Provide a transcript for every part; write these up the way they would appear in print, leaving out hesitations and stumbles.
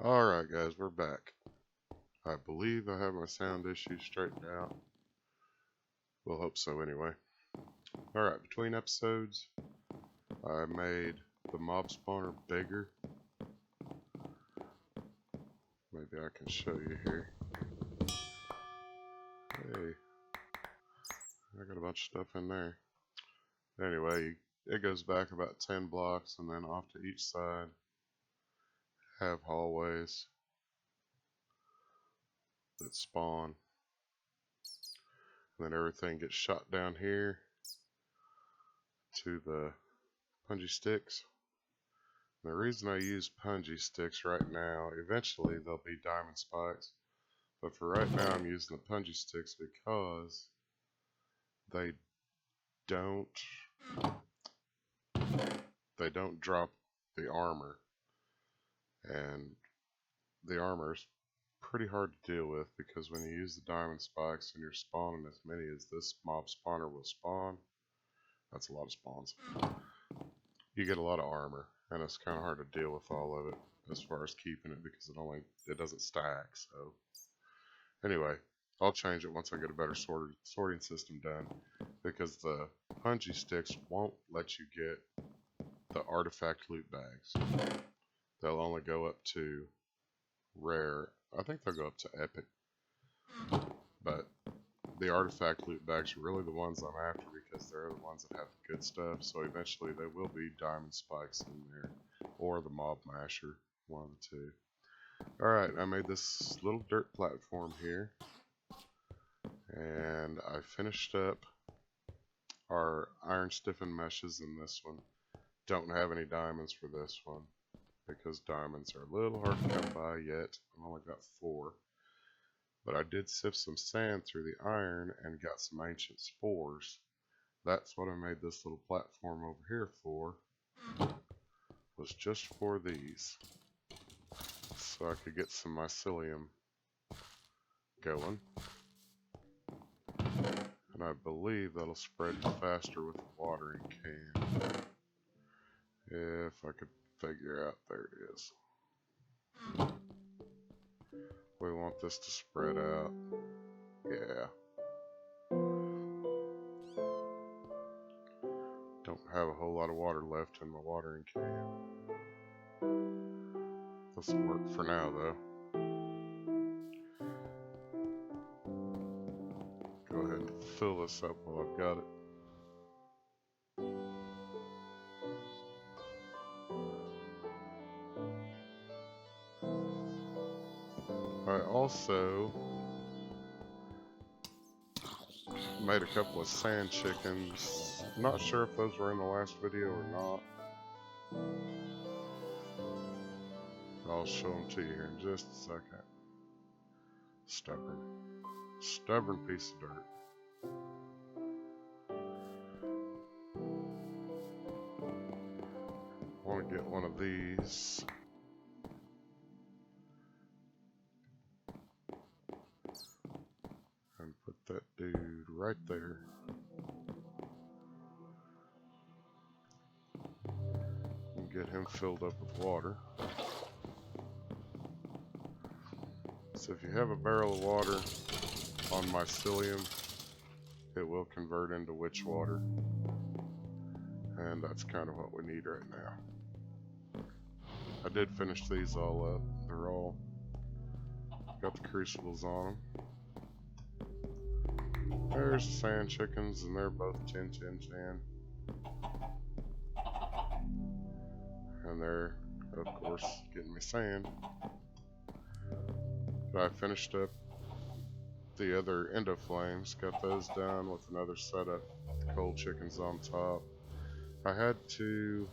Alright guys, we're back. I believe I have my sound issues straightened out. We'll hope so anyway. Alright, between episodes, I made the mob spawner bigger. Maybe I can show you here. Hey, I got a bunch of stuff in there. Anyway, it goes back about 10 blocks and then off to each side have hallways that spawn. And then everything gets shot down here to the punji sticks. The reason I use punji sticks right now, eventually they'll be diamond spikes, but for right now I'm using the punji sticks because they don't drop the armor, and the armor is pretty hard to deal with because when you use the diamond spikes and you're spawning as many as this mob spawner will spawn, that's a lot of spawns, you get a lot of armor, and it's kind of hard to deal with all of it as far as keeping it because it doesn't stack. So anyway, I'll change it once I get a better sorting system done, because the punji sticks won't let you get the artifact loot bags. They'll only go up to rare. I think they'll go up to epic, but the artifact loot bags are really the ones I'm after because they're the ones that have the good stuff. So eventually they will be diamond spikes in there, or the mob masher, one of the two. Alright, I made this little dirt platform here, and I finished up our iron stiffened meshes in this one. Don't have any diamonds for this one because diamonds are a little hard to come by yet. I've only got 4. But I did sift some sand through the iron and got some ancient spores. That's what I made this little platform over here for, was just for these, so I could get some mycelium going. And I believe that'll spread faster with the watering can. If I could figure out, there it is. We want this to spread out. Yeah. Don't have a whole lot of water left in my watering can. This will work for now though. Go ahead and fill this up while I've got it. I also made a couple of sand chickens. I'm not sure if those were in the last video or not. I'll show them to you here in just a second. Stubborn piece of dirt. I want to get one of these. And put that dude right there. And get him filled up with water. So if you have a barrel of water on mycelium, it will convert into witch water. And that's kind of what we need right now. I did finish these all up. They're all got the crucibles on them. There's the sand chickens, and they're both 10, 10, 10. And they're, of course, getting me sand. But I finished up the other endo flames, got those done with another setup, the cold chickens on top. I had to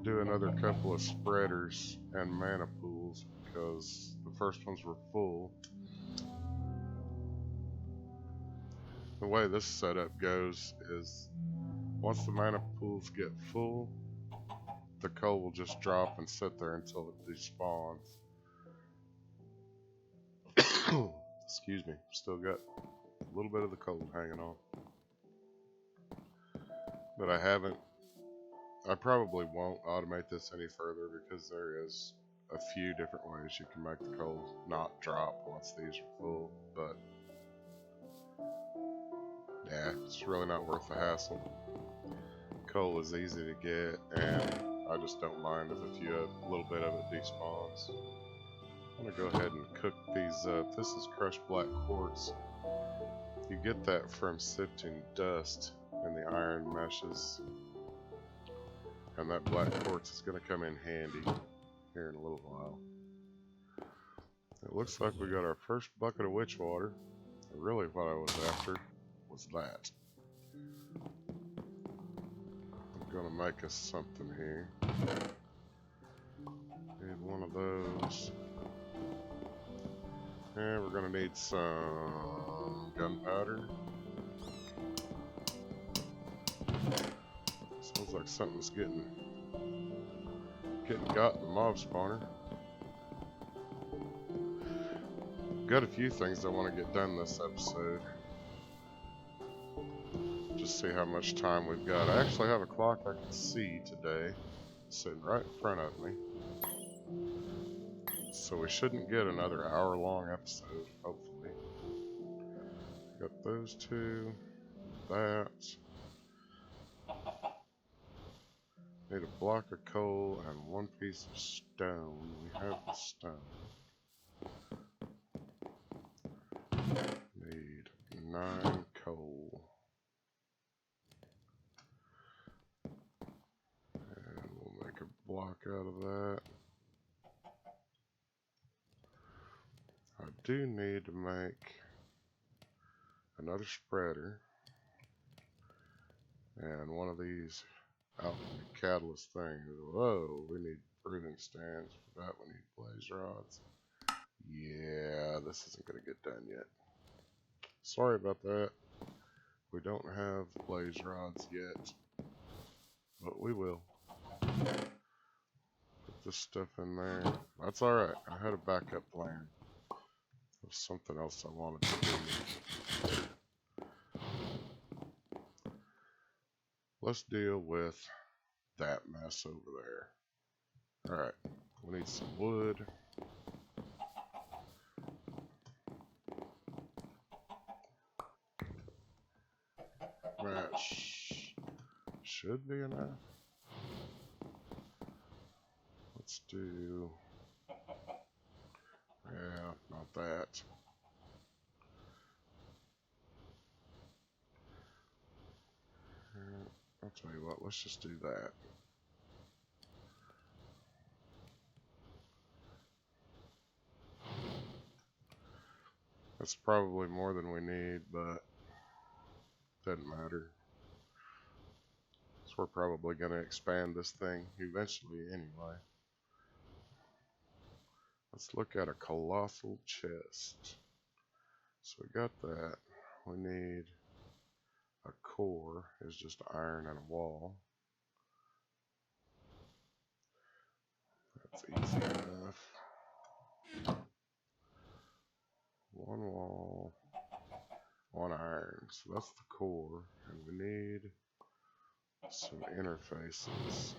do another couple of spreaders and mana pools because the first ones were full. The way this setup goes is once the mana pools get full, the coal will just drop and sit there until it despawns. Excuse me, still got a little bit of the cold hanging on. But I probably won't automate this any further because there is a few different ways you can make the coal not drop once these are full, but yeah, it's really not worth the hassle. Coal is easy to get, and I just don't mind if a little bit of it despawns. I'm gonna go ahead and cook these up. This is crushed black quartz. You get that from sifting dust in the iron meshes, and that black quartz is gonna come in handy here in a little while. It looks like we got our first bucket of witch water. Really what I was after was that. I'm gonna make us something here. Need one of those. And we're gonna need some gunpowder. Sounds like something's getting got in the mob spawner. Got a few things I want to get done this episode. Just see how much time we've got. I actually have a clock I can see today, sitting right in front of me. So we shouldn't get another hour-long episode, hopefully. Got those two, that. Need a block of coal and one piece of stone. We have the stone. Need 9 coal. And we'll make a block out of that. I do need to make another spreader. And one of these alchemy catalyst things. Whoa, we need proving stands. For that we need blaze rods. Yeah, this isn't going to get done yet. Sorry about that. We don't have blaze rods yet, but we will. Put this stuff in there. That's alright. I had a backup plan. There's something else I wanted to do. Let's deal with that mess over there. Alright, we need some wood. That should be enough. Let's do... yeah, not that. I'll tell you what, let's just do that. That's probably more than we need, but doesn't matter. So we're probably going to expand this thing eventually anyway. Let's look at a colossal chest. So we got that. We need a core, is just iron and a wall. That's easy enough. One wall, one iron. So that's the core. And we need some interfaces.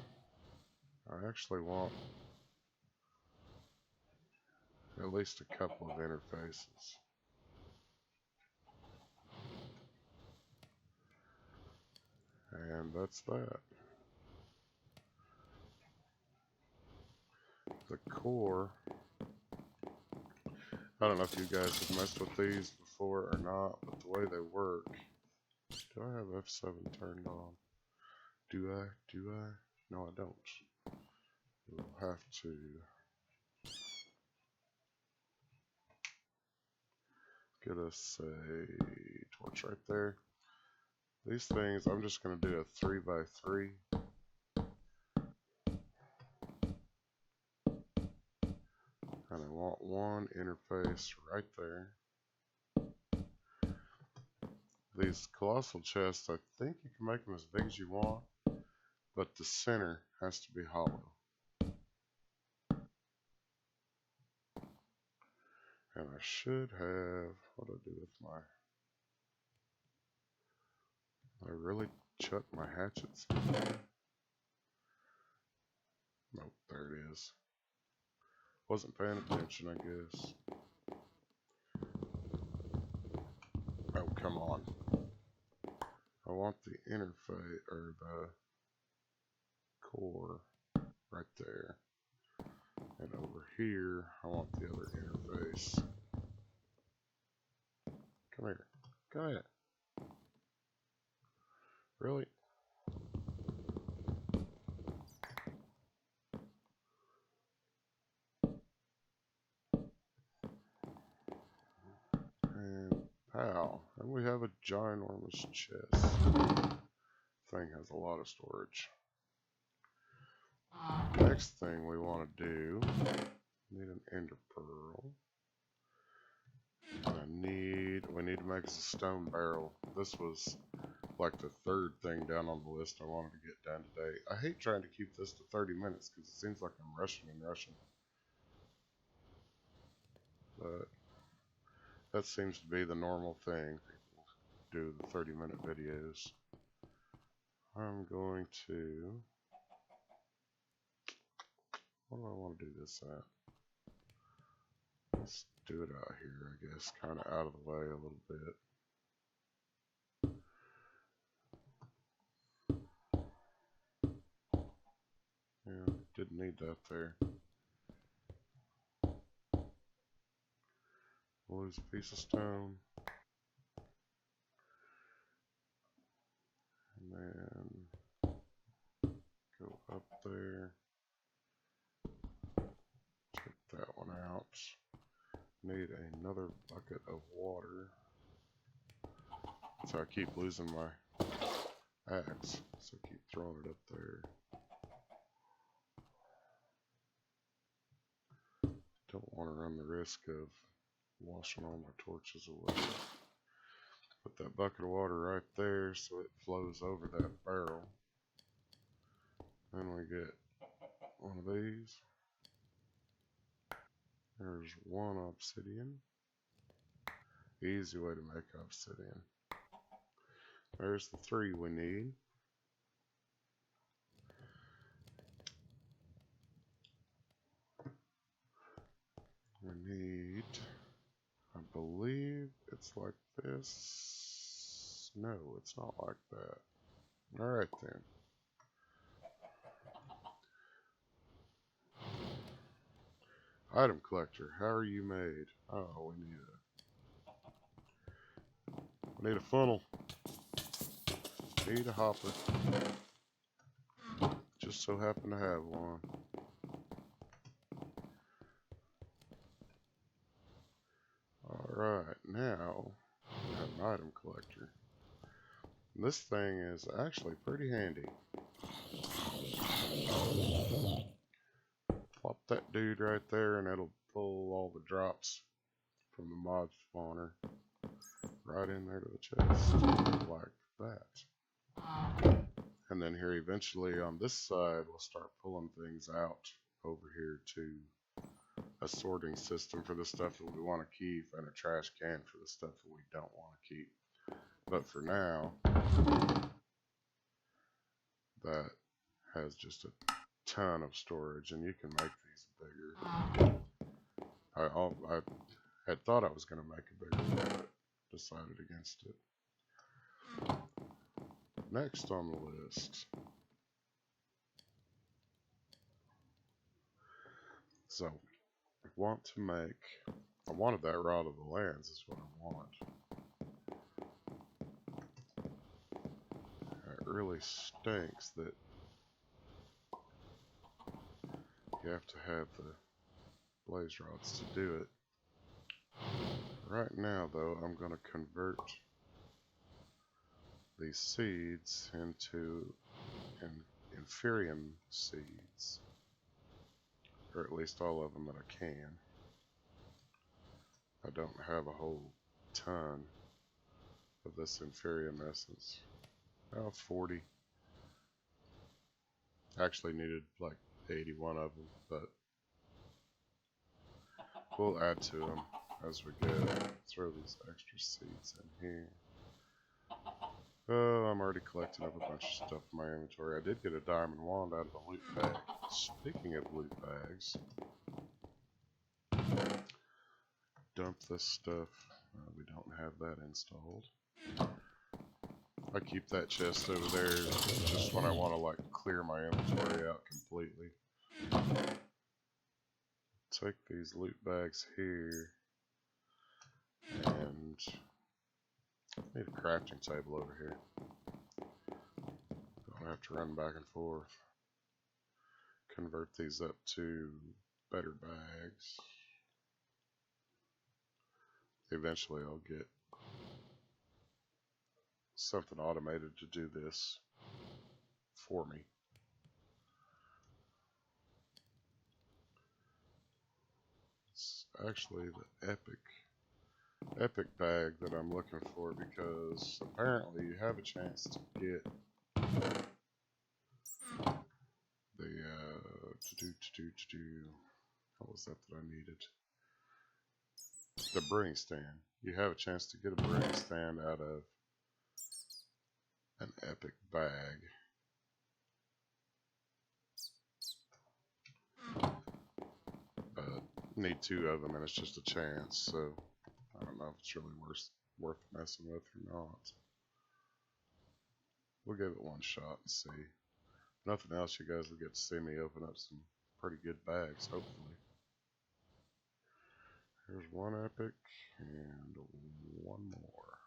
I actually want at least a couple of interfaces. And that's that. The core, I don't know if you guys have messed with these before or not, but the way they work, do I have F7 turned on? Do I? No, I don't. We'll have to get us a torch right there. These things, I'm just going to do a 3x3. And I want one interface right there. These colossal chests, I think you can make them as big as you want, but the center has to be hollow. And I should have, what do I do with my, I really chuck my hatchets in there? Nope, there it is. Wasn't paying attention, I guess. Oh, come on. I want the interface, or the core right there. And over here, I want the other interface. Come here. Come here. Really? And pow. And we have a ginormous chest. Thing has a lot of storage. Next thing we want to do, need an ender pearl. We need to make us a stone barrel. This was like the third thing down on the list I wanted to get done today. I hate trying to keep this to 30 minutes because it seems like I'm rushing and rushing. But that seems to be the normal thing. People do the 30-minute videos. I'm going to... What do I want to do this at? Let's do it out here, I guess. Kind of out of the way a little bit. Yeah, didn't need that there. We'll lose a piece of stone. And then go up there. Take that one out. Need another bucket of water. So I keep losing my axe. So I keep throwing it up there. Don't want to run the risk of washing all my torches away. Put that bucket of water right there so it flows over that barrel. Then we get one of these. There's one obsidian. Easy way to make obsidian. There's the 3 we need. We need, I believe it's like this. No, it's not like that. Alright then. Item collector, how are you made? Oh, we need a funnel. Need a hopper. Just so happen to have one. Alright, now we have an item collector. This thing is actually pretty handy. Plop that dude right there and it'll pull all the drops from the mod spawner right in there to the chest, like that. And then here eventually on this side we'll start pulling things out over here to a sorting system for the stuff that we want to keep and a trash can for the stuff that we don't want to keep. But for now, that has just a ton of storage, and you can make these bigger. I had thought I was going to make it bigger, but decided against it. Next on the list. So, I want to make... I wanted that Rod of the Lands is what I want. It really stinks that you have to have the blaze rods to do it. Right now, though, I'm going to convert these seeds into Inferium seeds, or at least all of them that I can. I don't have a whole ton of this Inferium essence. Well, 40. Actually needed like 81 of them, but we'll add to them as we go. Throw these extra seeds in here. Oh, I'm already collecting up a bunch of stuff in my inventory. I did get a diamond wand out of the loot bag. Speaking of loot bags, dump this stuff. We don't have that installed. I keep that chest over there just when I want to like clear my inventory out completely. Take these loot bags here, and I need a crafting table over here. Don't have to run back and forth. Convert these up to better bags. Eventually I'll get something automated to do this for me. It's actually the epic bag that I'm looking for, because apparently you have a chance to get the what was that I needed? The brewing stand. You have a chance to get a brewing stand out of an epic bag. But need 2 of them, and it's just a chance, so I don't know if it's really worth messing with or not. We'll give it one shot and see. If nothing else, you guys will get to see me open up some pretty good bags, hopefully. Here's one epic and one more.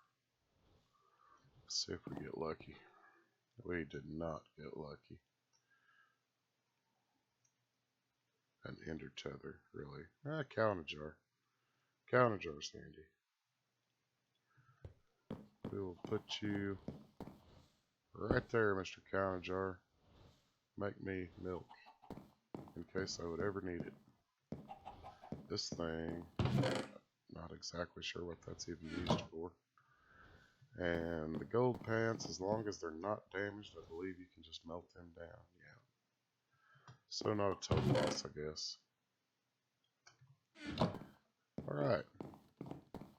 Let's see if we get lucky. We did not get lucky. An ender tether, really. Counter jar. Counter jar's handy. We will put you right there, Mr. Counter Jar. Make me milk in case I would ever need it. This thing, not exactly sure what that's even used for. And the gold pants, as long as they're not damaged, I believe you can just melt them down. Yeah. So not a total loss, I guess. Alright.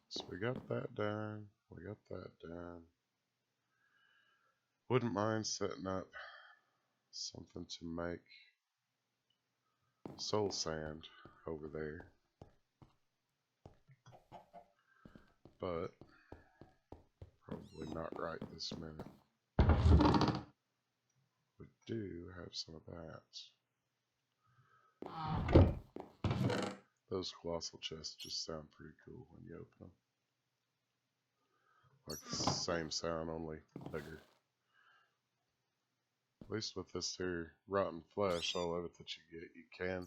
So we got that done. We got that done. Wouldn't mind setting up something to make soul sand over there. But probably not right this minute. We do have some of that. Those colossal chests just sound pretty cool when you open them. Like the same sound, only bigger. At least with this here rotten flesh, all of it that you get, you can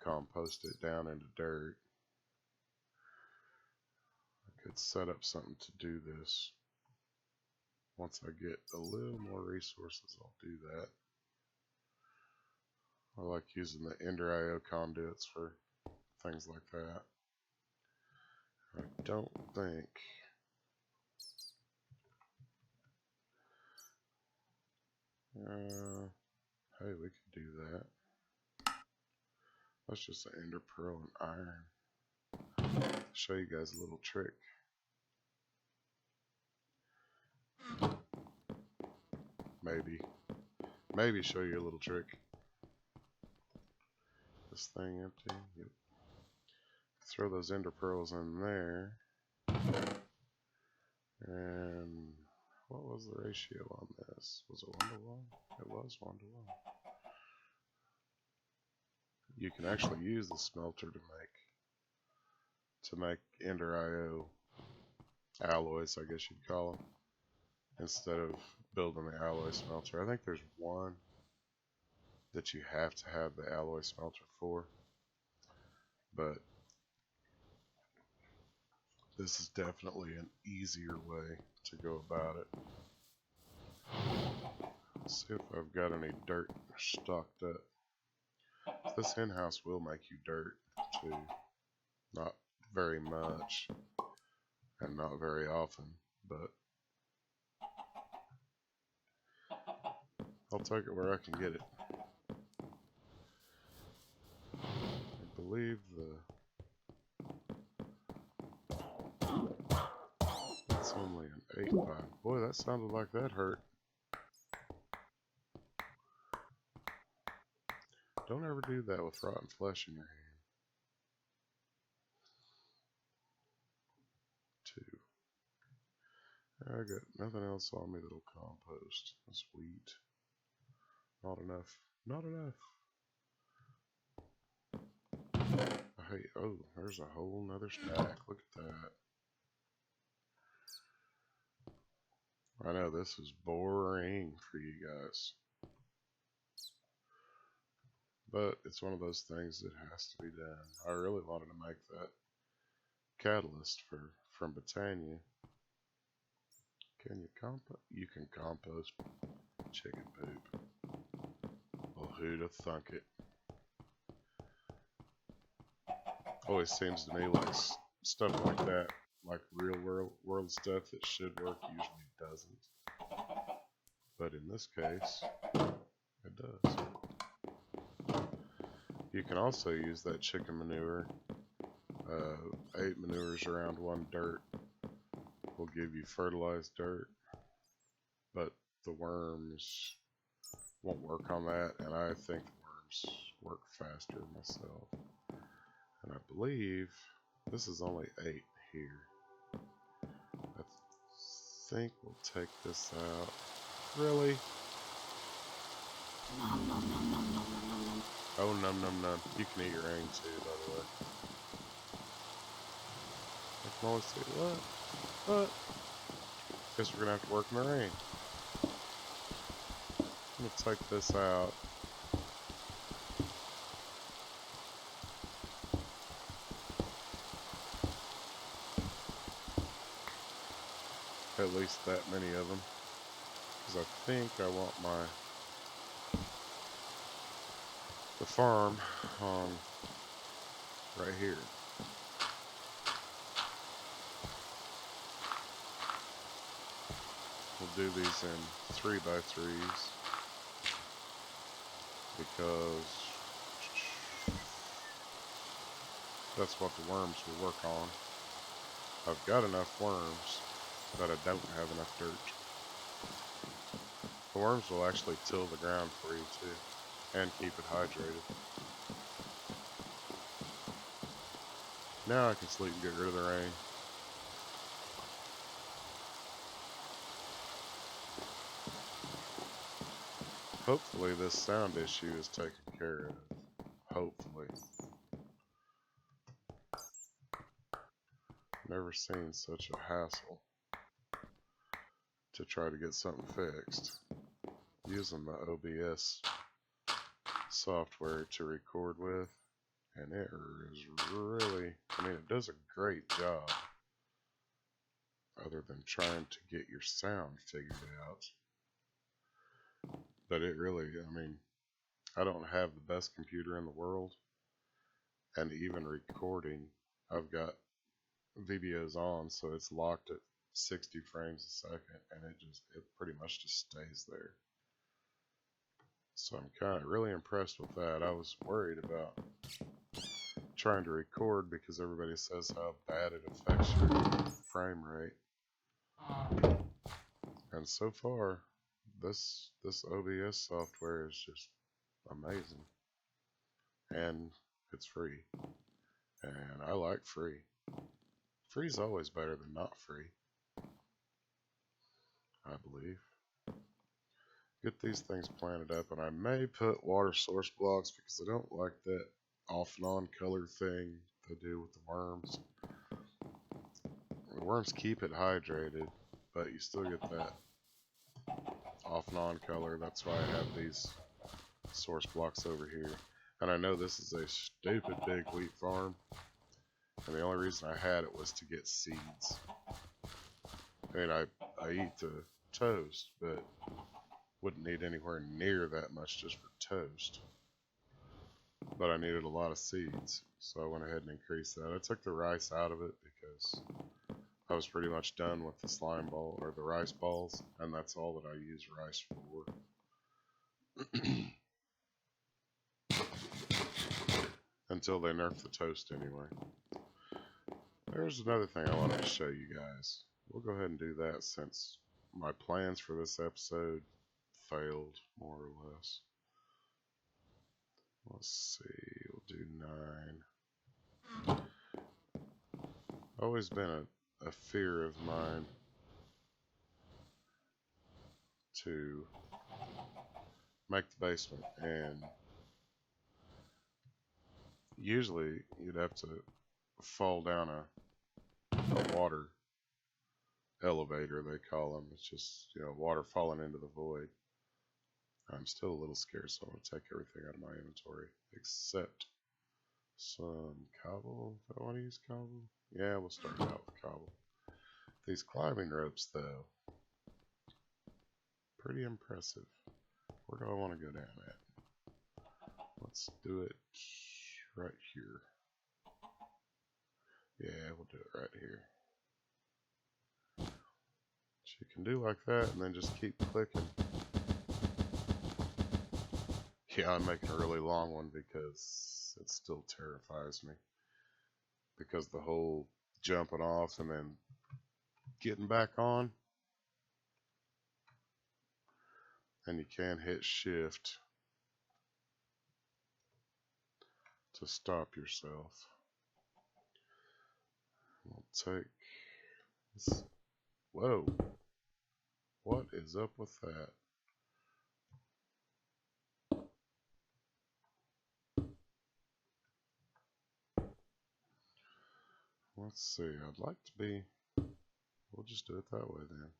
compost it down into dirt. I could set up something to do this. Once I get a little more resources, I'll do that. I like using the Ender IO conduits for things like that. I don't think hey, we could do that. That's just an ender pearl and iron. Show you guys a little trick. Maybe show you a little trick. This thing empty. Yep. Throw those ender pearls in there. And what was the ratio on this? Was it 1 to 1? It was 1 to 1. You can actually use the smelter to make Ender IO alloys, I guess you'd call them, instead of building the alloy smelter. I think there's one that you have to have the alloy smelter for, but this is definitely an easier way to go about it. Let's see if I've got any dirt stocked up. This hen house will make you dirt too. Not very much and not very often, but I'll take it where I can get it. I believe that's only an 8x. Boy, that sounded like that hurt. Don't ever do that with rotten flesh in your hand. I got nothing else on me that'll compost. That's wheat. Not enough. Not enough. Hey, oh, there's a whole nother stack. Look at that. I know this is boring for you guys, but it's one of those things that has to be done. I really wanted to make that catalyst from Botania. Can you compost? You can compost chicken poop. Well, who'd have thunk it? Always seems to me like stuff like that, like real world stuff that should work, usually doesn't. But in this case, it does. You can also use that chicken manure. 8 manures around 1 dirt will give you fertilized dirt, but the worms won't work on that, and I think the worms work faster myself. And I believe this is only 8 here. I think we'll take this out. Really? Oh, num num num. You can eat your own too, by the way. I can always say, what? Guess we're gonna have to work in the rain. I'm gonna take this out. At least that many of them. Because I think I want the farm right here. We'll do these in 3x3s because that's what the worms will work on. I've got enough worms, but I don't have enough dirt. The worms will actually till the ground for you too, and keep it hydrated. Now I can sleep and get rid of the rain. Hopefully this sound issue is taken care of. Hopefully. Never seen such a hassle to try to get something fixed. Using the OBS software to record with, and it is really, I mean, it does a great job other than trying to get your sound figured out. But it really, I mean, I don't have the best computer in the world, and even recording, I've got videos on, so it's locked at 60 frames a second, and it pretty much just stays there. So I'm kind of really impressed with that. I was worried about trying to record because everybody says how bad it affects your frame rate. And so far, this OBS software is just amazing. And it's free. And I like free. Free's always better than not free, I believe. Get these things planted up, and I may put water source blocks because I don't like that off and on color thing they do with the worms. The worms keep it hydrated, but you still get that off and on color. That's why I have these source blocks over here. And I know this is a stupid big wheat farm, and the only reason I had it was to get seeds. I mean, I eat the toast, but wouldn't need anywhere near that much just for toast. But I needed a lot of seeds, so I went ahead and increased that. I took the rice out of it because I was pretty much done with the slime ball, or the rice balls, and that's all that I use rice for. Until they nerf the toast anyway. There's another thing I wanted to show you guys. We'll go ahead and do that since my plans for this episode failed, more or less. Let's see, we'll do 9. Always been a fear of mine to make the basement, and usually you'd have to fall down a water elevator, they call them. It's just, water falling into the void. I'm still a little scared, so I'm going to take everything out of my inventory except some cobble. Do I want to use cobble? Yeah, we'll start out with cobble. These climbing ropes, though, pretty impressive. Where do I want to go down at? Let's do it right here. Yeah, we'll do it right here. So you can do like that and then just keep clicking. Yeah, I'm making a really long one because it still terrifies me. Because the whole jumping off and then getting back on. And you can hit shift to stop yourself. We'll take this. Whoa. What is up with that? Let's see. I'd like to be... We'll just do it that way then.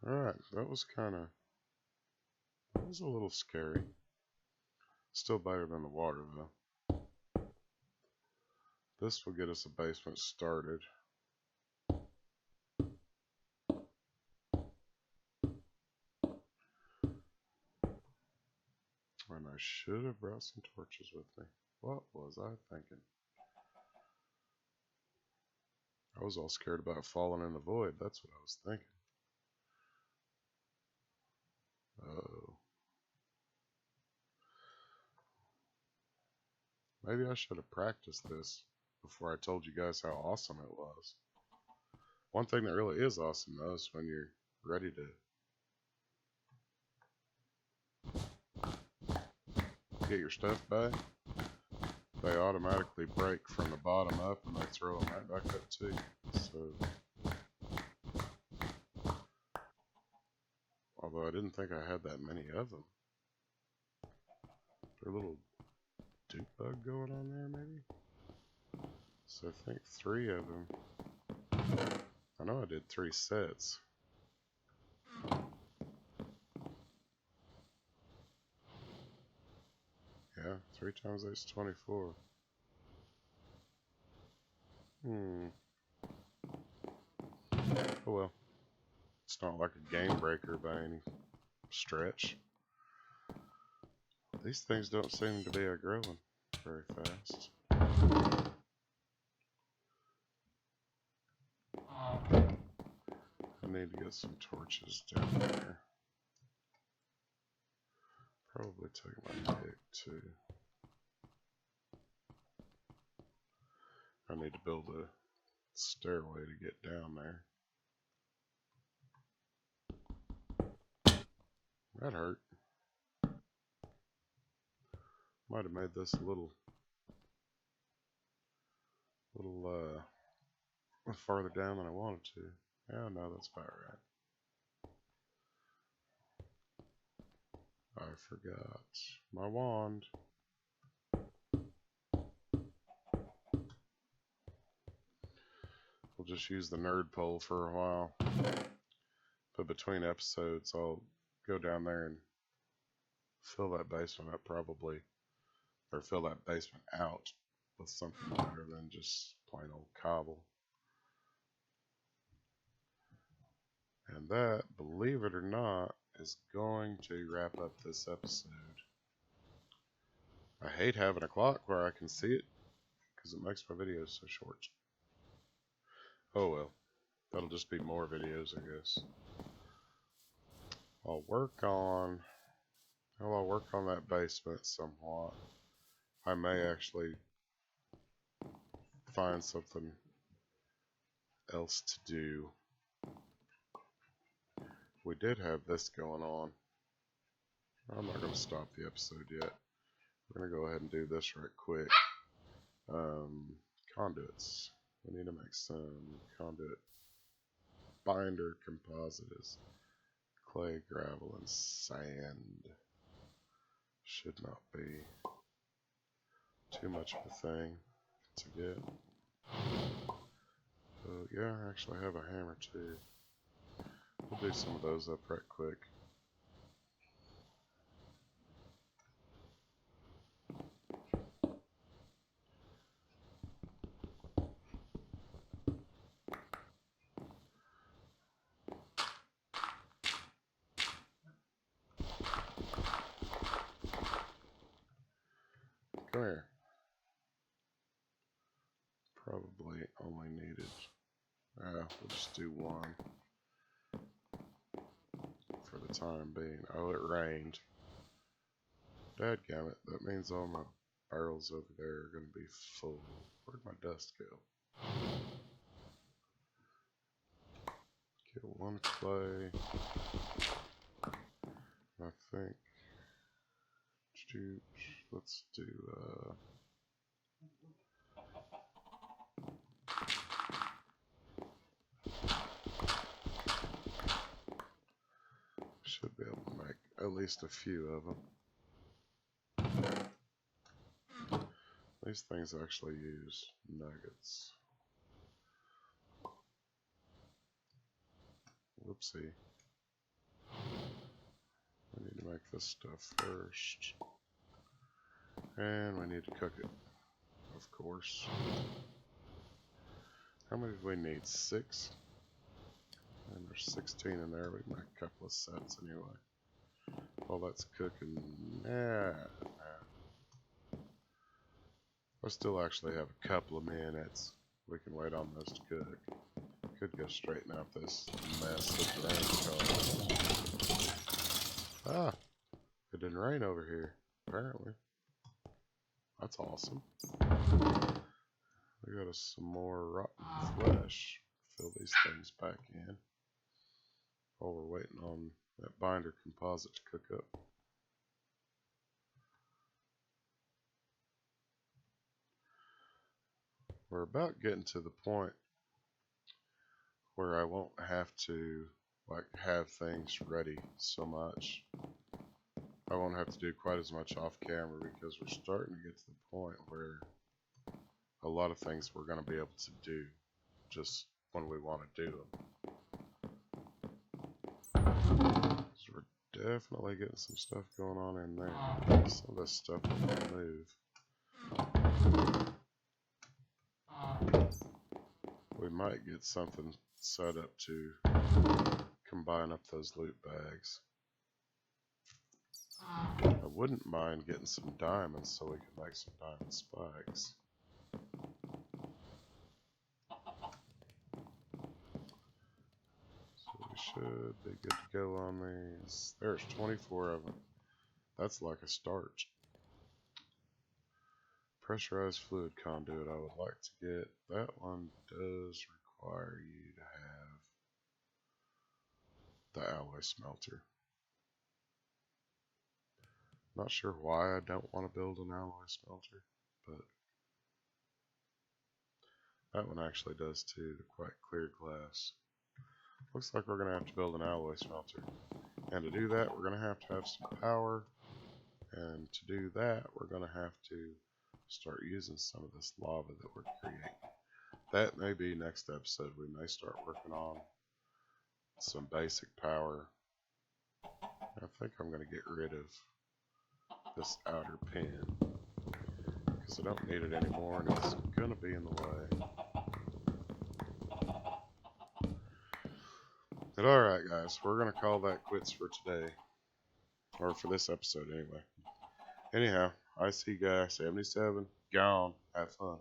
Alright, that was a little scary. Still better than the water though. This will get us a basement started. And I should have brought some torches with me. What was I thinking? I was all scared about falling in the void. That's what I was thinking. Oh. Maybe I should have practiced this before I told you guys how awesome it was. One thing that really is awesome though is when you're ready to get your stuff back, they automatically break from the bottom up and they throw them right back up too. So, although I didn't think I had that many of them. There's a little dupe bug going on there maybe? So I think 3 of them. I know I did 3 sets. Yeah, 3 times 8 is 24. Oh well. It's not like a game breaker by any stretch. These things don't seem to be growing very fast. I need to get some torches down there. Probably take my pick too. I need to build a stairway to get down there. That hurt. Might have made this a little farther down than I wanted to. Yeah, no, that's about right. I forgot my wand. We'll just use the nerd pole for a while. But between episodes, I'll go down there and fill that basement up probably, or fill that basement out with something better than just plain old cobble. And that, believe it or not, is going to wrap up this episode. I hate having a clock where I can see it, because it makes my videos so short. Oh well, that'll just be more videos, I guess. I'll work on that basement somewhat. I may actually find something else to do. We did have this going on. I'm not going to stop the episode yet. We're going to go ahead and do this right quick. Conduits. We need to make some conduit. Binder composite is clay, gravel, and sand. Should not be too much of a thing to get. Yeah, actually I have a hammer too. We'll do some of those up right quick. Come here. Probably only needed. We'll just do one for the time being. Oh, it rained. Dadgummit, that means all my barrels over there are going to be full. Where'd my dust go? Get one clay. I think. Let's do. Should be able to make at least a few of them. These things actually use nuggets. Whoopsie. We need to make this stuff first. And we need to cook it, of course. How many do we need? 6? And there's 16 in there. We can make a couple of sets anyway. While that's cooking, I still actually have a couple of minutes. We can wait on those to cook. Could go straighten out this mess that the rain caused. Ah, it didn't rain over here, apparently. That's awesome. We got us some more rotten flesh. Fill these things back in while we're waiting on that binder composite to cook up. We're about getting to the point where I won't have to have things ready so much. I won't have to do quite as much off camera because we're starting to get to the point where a lot of things we're going to be able to do just when we want to do them. So we're definitely getting some stuff going on in there. Some of this stuff will move. We might get something set up to combine up those loot bags. I wouldn't mind getting some diamonds so we can make some diamond spikes. So we should be good to go on these. There's 24 of them. That's like a start. Pressurized fluid conduit I would like to get. That one does require you to have the alloy smelter. Not sure why I don't want to build an alloy smelter, but that one actually does too, the quite clear glass. Looks like we're going to have to build an alloy smelter. And to do that, we're going to have some power. And to do that, we're going to have to start using some of this lava that we're creating. That may be next episode. We may start working on some basic power. I think I'm going to get rid of this outer pin because I don't need it anymore and it's going to be in the way. But alright guys, we're going to call that quits for today. Or for this episode anyway. Anyhow, IC Guy 77, gone. Have fun.